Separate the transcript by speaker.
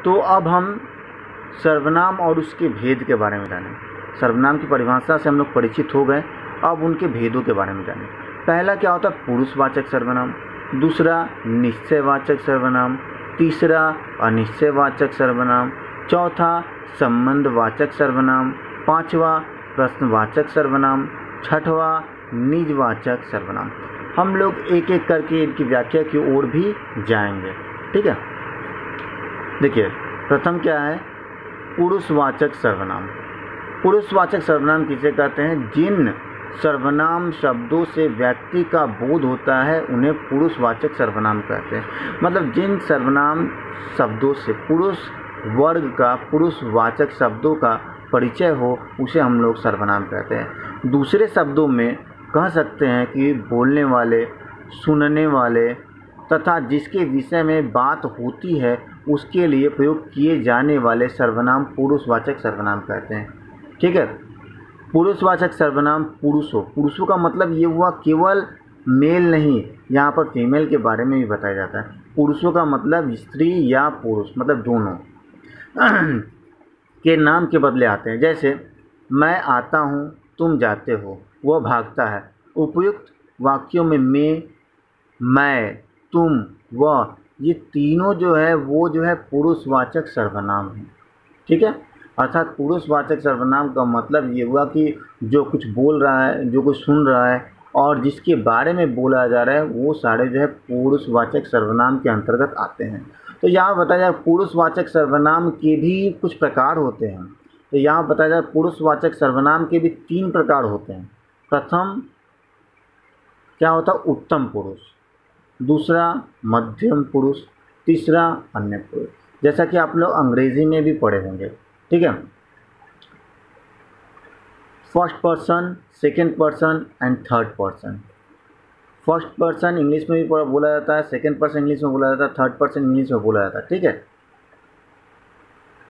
Speaker 1: तो अब हम सर्वनाम और उसके भेद के बारे में जानें। सर्वनाम की परिभाषा से हम लोग परिचित हो गए, अब उनके भेदों के बारे में जानें। पहला क्या होता है? पुरुषवाचक सर्वनाम। दूसरा निश्चयवाचक सर्वनाम। तीसरा अनिश्चयवाचक सर्वनाम। चौथा संबंधवाचक सर्वनाम। पांचवा प्रश्नवाचक सर्वनाम। छठवा निजवाचक सर्वनाम। हम लोग एक एक करके इनकी व्याख्या की ओर भी जाएंगे, ठीक है। देखिए, प्रथम क्या है? पुरुषवाचक सर्वनाम। पुरुषवाचक सर्वनाम किसे कहते हैं? जिन सर्वनाम शब्दों से व्यक्ति का बोध होता है उन्हें पुरुषवाचक सर्वनाम कहते हैं। मतलब जिन सर्वनाम शब्दों से पुरुष वर्ग का, पुरुषवाचक शब्दों का परिचय हो उसे हम लोग सर्वनाम कहते हैं। दूसरे शब्दों में कह सकते हैं कि बोलने वाले, सुनने वाले तथा जिसके विषय में बात होती है उसके लिए प्रयोग किए जाने वाले सर्वनाम पुरुषवाचक सर्वनाम कहते हैं, ठीक है। पुरुषवाचक सर्वनाम पुरुषों। पुरुषों का मतलब ये हुआ केवल मेल नहीं, यहाँ पर फीमेल के बारे में भी बताया जाता है। पुरुषों का मतलब स्त्री या पुरुष, मतलब दोनों के नाम के बदले आते हैं। जैसे मैं आता हूँ, तुम जाते हो, वह भागता है। उपयुक्त वाक्यों में मैं, तुम, वह, ये तीनों जो है वो जो है पुरुषवाचक सर्वनाम है, ठीक है। अर्थात पुरुषवाचक सर्वनाम का मतलब ये हुआ कि जो कुछ बोल रहा है, जो कुछ सुन रहा है और जिसके बारे में बोला जा रहा है वो सारे जो है पुरुषवाचक सर्वनाम के अंतर्गत आते हैं। तो यहाँ बताया जाए पुरुषवाचक सर्वनाम के भी कुछ प्रकार होते हैं। तो यहाँ बताया जाए पुरुषवाचक सर्वनाम के भी 3 प्रकार होते हैं। प्रथम क्या होता है? उत्तम पुरुष। दूसरा मध्यम पुरुष। तीसरा अन्य पुरुष। जैसा कि आप लोग अंग्रेजी में भी पढ़े होंगे, ठीक है। First person, second person and third person. First person English में भी बोला जाता है, सेकेंड पर्सन इंग्लिश में बोला जाता है, थर्ड पर्सन इंग्लिश में बोला जाता है, ठीक है।